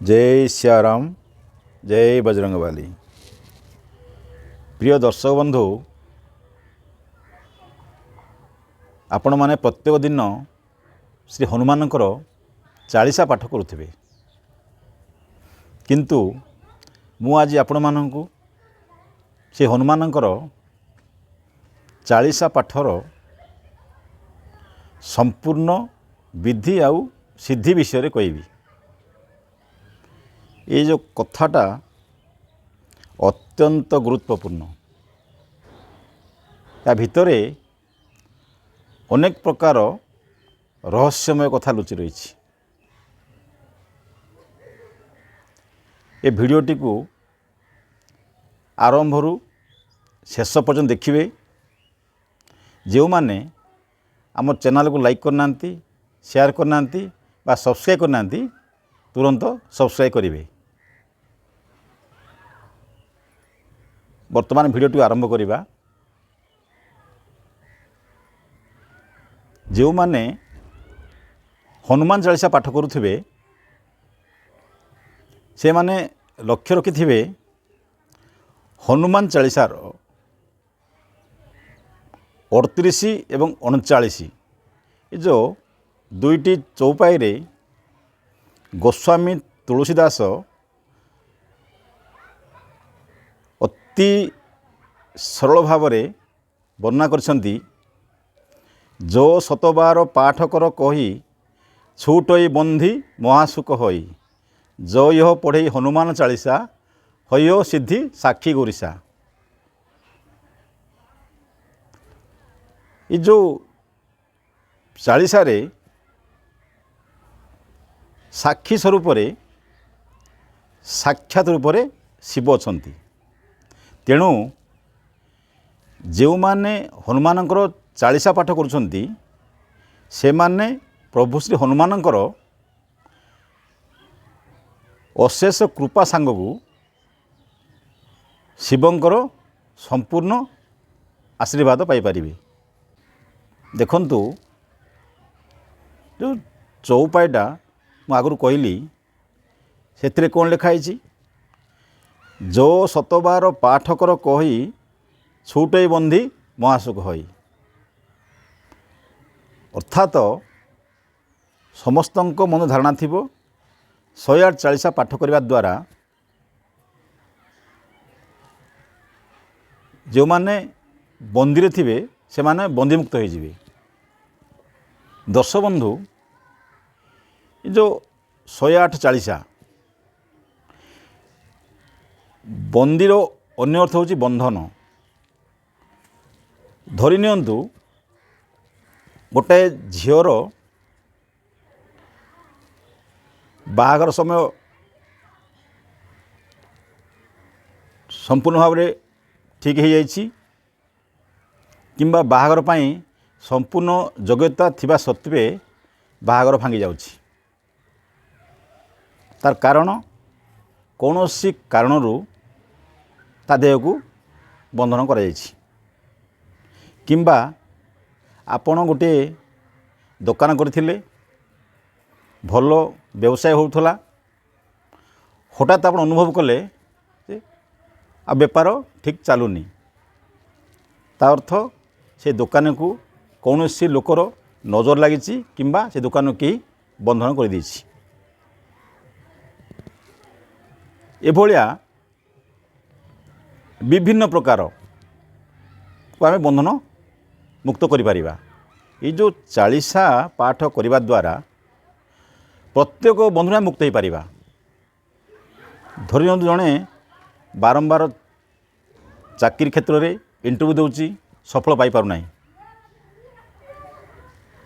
जय सियाराम, जय बजरंगबाली। प्रिय दर्शक बंधु, आपण माने प्रत्येक दिन श्री हनुमानकर चालीसा पाठ करुथिबे, किंतु मु आज आपण माननकु से हनुमानकर चालीसा पाठर संपूर्ण विधि आउ सिद्धि विषय रे कहबी। ये जो कथाटा अत्यंत गुरुत्वपूर्ण। या भितरे अनेक प्रकार रहस्यमय कथा लुचि रही। ये भिडियोटी को आरंभरू शेष पर्यंत देखिए। जो माने आम चैनल को लाइक करना, शेयर करना बा सब्सक्राइब करना, तुरंत सब्सक्राइब करेंगे। वर्तमान भिडियोटी आरंभ करिबा। जो माने हनुमान चालीसा पाठ करुथिबे से माने लक्ष्य रखिथिबे हनुमान चालीसार 38 एवं 39 ये जो दुईटी चौपाई रे गोस्वामी तुलसीदास अति सरल भाव वर्णना करछंती। जो शतबार पाठ कर कही छूटई बंधी महासुख होई, जो यह पढ़े हनुमान चालीसा हयो सिद्धि साक्षी गोरिसा। ये जो चालीसा रे साक्षी स्वरूप साक्षात रूप शिव अछंती। तेणु जो माने हनुमानकर चालीसा पाठ करुछंती से माने प्रभु श्री हनुमानकर अशेष कृपा सांगकु शिवंकर संपूर्ण आशीर्वाद पाई परिबे। देखंतु जो चौपाईटा मु आगु कहली से कौन लिखाई, जो शतबार पाठ कर कही छूटई बंधी महासुख होई। अर्थात समस्त मन धारणा थी 108 चालीसा पाठ करने द्वारा जो माने बंदी थे से माने बंदीमुक्त हो जाए। दर्शक बंधु, जो 108 चालीसा बंदीर अन्य अर्थ हूँ बंधन। धरी नियंतु गोटे झीवर बाहागर समय संपूर्ण भाव में ठीक हो जाइछि, किंबा बाहागर पाई संपूर्ण योग्यता थिबा सत्वे बाहागर भांगी जाउछि। तार कारण कौनसी कारणरू ता देह को बंधन करा जाइछि। किंबा आपण गोटे दुकान करथिले, भल व्यवसाय होउथला, हठात आपण अनुभव कले आ बेपार ठीक चलुनी, ता अर्थ से दुकान को कौनसी लोकर नजर लगी किंबा से दुकान की बंधन कर देछि। एभलिया विभिन्न प्रकार को आम बंधन मुक्त करिपारिबा। ये जो चालीसा पाठ करिबा द्वारा प्रत्येक बंधन मुक्त हो पारिबा। धरि जड़े बारंबार चाकरी क्षेत्र में इंटरव्यू दौची सफल पाई पारु नाही,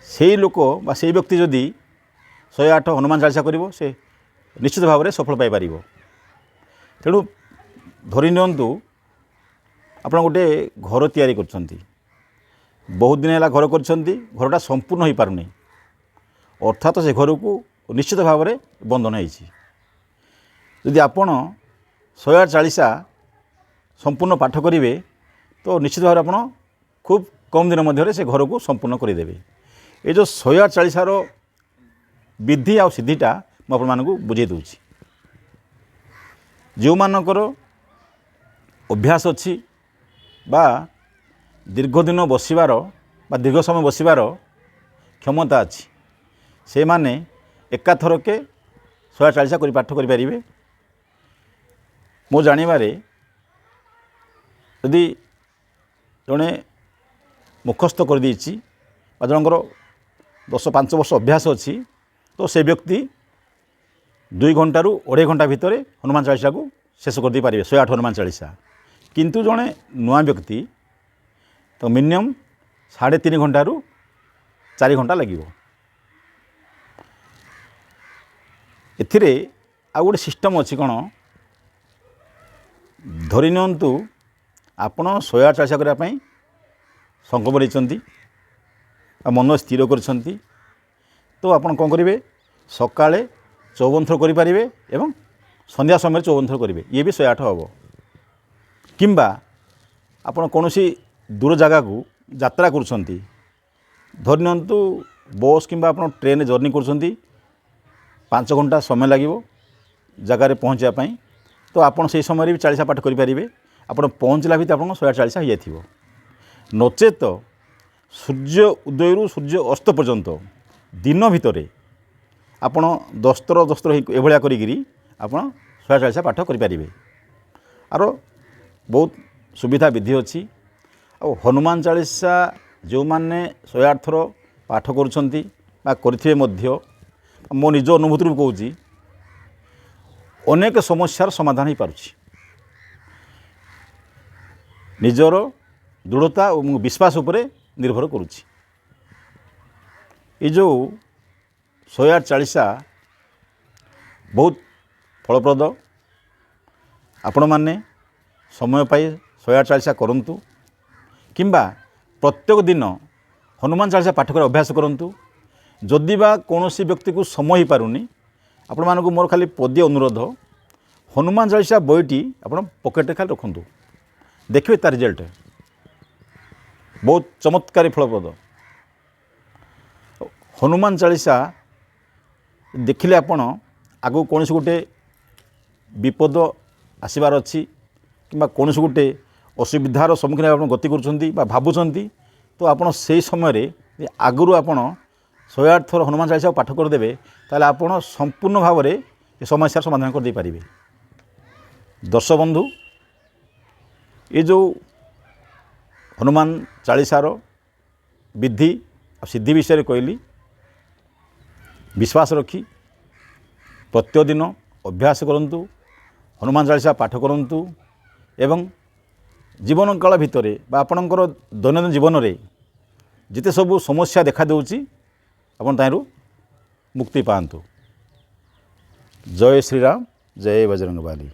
से लोक बा से व्यक्ति जदि 108 हनुमान चालीसा करिवो से निश्चित भाव में सफल पाई पारिबो। तेणु धरि नियंतु आपण गोटे घर तैयारी करछंती, बहुत दिन है घर करछंती, घरटा संपूर्ण हो पारुनी, अर्थात से घर को निश्चित भाव में बंधन होइछि। यदि आपण 108 चालीसा संपूर्ण पाठ करेंगे तो निश्चित भाव आपण खूब कम दिन मध्य से घर को संपूर्ण करदेवे। ये जो 108 चालीसार विधि आ सिद्धिटा मुझे बुझे दूँ। ଯେଉଁମାନଙ୍କର ଅଭ୍ୟାସ ଅଛି ବା ଦୀର୍ଘ ଦିନ ବସିବାର ବା ଦୀର୍ଘ ସମୟ ବସିବାର କ୍ଷମତା ଅଛି ସେମାନେ ଏକାଥରକେ 140 କରି ପାଠ କରିପାରିବେ। ମୋ ଜାଣିବାରେ ଯଦି ଜଣେ ମୁଖସ୍ଥ କରିଦେଇଛି ବା ଜଣଙ୍କର 10-5 ବର୍ଷ ଅଭ୍ୟାସ ଅଛି ତ ସେ ବ୍ୟକ୍ତି 2 ଘଣ୍ଟାରୁ 2.5 ଘଣ୍ଟା ଭିତରେ ହନୁମାନ ଚାଳିଶାକୁ ଶେଷ କରିଦେଇପାରିବେ 108 ହନୁମାନ ଚାଳିଶା। କିନ୍ତୁ ଜଣେ ନୂଆ ବ୍ୟକ୍ତି ତ ମିନିମମ୍ 3.5 ଘଣ୍ଟାରୁ 4 ଘଣ୍ଟା ଲାଗିବ। ଏଥିରେ ଆଉ ଗୋଟେ ସିଷ୍ଟମ୍ ଅଛି କ'ଣ, ଧରି ନିଅନ୍ତୁ ଆପଣ 108 ଚାଳିଶା କରିବା ପାଇଁ ସଂକଳ୍ପ ନେଇଛନ୍ତି ବା ମନ ସ୍ଥିର କରିଛନ୍ତି, ତ ଆପଣ କ'ଣ କରିବେ, ସକାଳେ 54 ଥର କରିପାରିବେ ଏବଂ ସନ୍ଧ୍ୟା ସମୟରେ 54 ଥର କରିବେ, ଇଏ ବି 108 ହେବ। କିମ୍ବା ଆପଣ କୌଣସି ଦୂର ଜାଗାକୁ ଯାତ୍ରା କରୁଛନ୍ତି, ଧରି ନିଅନ୍ତୁ ବସ୍ କିମ୍ବା ଆପଣ ଟ୍ରେନରେ ଜର୍ଣ୍ଣି କରୁଛନ୍ତି, 5 ଘଣ୍ଟା ସମୟ ଲାଗିବ ଜାଗାରେ ପହଞ୍ଚିବା ପାଇଁ, ତ ଆପଣ ସେହି ସମୟରେ ବି 40 ପାଠ କରିପାରିବେ। ଆପଣ ପହଞ୍ଚିଲା ଭିତରେ ଆପଣଙ୍କ 140 ହୋଇଯାଇଥିବ। ନଚେତ ସୂର୍ଯ୍ୟ ଉଦୟରୁ ସୂର୍ଯ୍ୟ ଅସ୍ତ ପର୍ଯ୍ୟନ୍ତ ଦିନ ଭିତରେ ଆପଣ 10 ଥର ଏଭଳିଆ କରିକିରି ଆପଣ 140 ପାଠ କରିପାରିବେ। ଆର ବହୁତ ସୁବିଧା ବିଧି ଅଛି। ଆଉ ହନୁମାନ ଚାଳିଶା ଯେଉଁମାନେ 108 ଥର ପାଠ କରୁଛନ୍ତି ବା କରିଥିବେ ମଧ୍ୟ, ମୋ ନିଜ ଅନୁଭୂତିରୁ କହୁଛି ଅନେକ ସମସ୍ୟାର ସମାଧାନ ହୋଇପାରୁଛି। ନିଜର ଦୃଢ଼ତା ଓ ବିଶ୍ୱାସ ଉପରେ ନିର୍ଭର କରୁଛି। ଏ ଯେଉଁ 108 ଚାଳିଶା ବହୁତ ଫଳପ୍ରଦ। ଆପଣମାନେ ସମୟ ପାଇ 108 ଚାଳିଶା କରନ୍ତୁ କିମ୍ବା ପ୍ରତ୍ୟେକ ଦିନ ହନୁମାନ ଚାଳିଶା ପାଠ କରି ଅଭ୍ୟାସ କରନ୍ତୁ। ଯଦି ବା କୌଣସି ବ୍ୟକ୍ତିକୁ ସମୟ ହୋଇପାରୁନି, ଆପଣମାନଙ୍କୁ ମୋର ଖାଲି ପଦ୍ୟ ଅନୁରୋଧ, ହନୁମାନ ଚାଳିଶା ବହିଟି ଆପଣ ପକେଟରେ ଖାଲି ରଖନ୍ତୁ, ଦେଖିବେ ତା ରେଜଲ୍ଟ ବହୁତ ଚମତ୍କାରୀ ଫଳପ୍ରଦ। ହନୁମାନ ଚାଳିଶା ଦେଖିଲେ ଆପଣ ଆଗକୁ କୌଣସି ଗୋଟେ ବିପଦ ଆସିବାର ଅଛି କିମ୍ବା କୌଣସି ଗୋଟେ ଅସୁବିଧାର ସମ୍ମୁଖୀନ ଆପଣ ଗତି କରୁଛନ୍ତି ବା ଭାବୁଛନ୍ତି, ତ ଆପଣ ସେହି ସମୟରେ ଆଗରୁ ଆପଣ 108 ଥର ହନୁମାନ ଚାଳିଶା ପାଠ କରିଦେବେ, ତାହେଲେ ଆପଣ ସମ୍ପୂର୍ଣ୍ଣ ଭାବରେ ଏ ସମସ୍ୟାର ସମାଧାନ କରିଦେଇପାରିବେ। ଦର୍ଶକ ବନ୍ଧୁ, ଏ ଯେଉଁ ହନୁମାନ ଚାଳିଶାର ବିଧି ଆଉ ସିଦ୍ଧି ବିଷୟରେ କହିଲି, ବିଶ୍ୱାସ ରଖି ପ୍ରତ୍ୟେକ ଦିନ ଅଭ୍ୟାସ କରନ୍ତୁ, ହନୁମାନ ଚାଳିଶା ପାଠ କରନ୍ତୁ ଏବଂ ଜୀବନ କାଳ ଭିତରେ ବା ଆପଣଙ୍କର ଦୈନନ୍ଦିନ ଜୀବନରେ ଯେତେ ସବୁ ସମସ୍ୟା ଦେଖାଦେଉଛି ଆପଣ ତାହିଁରୁ ମୁକ୍ତି ପାଆନ୍ତୁ। ଜୟ ଶ୍ରୀରାମ, ଜୟ ବଜରଙ୍ଗବାଲି।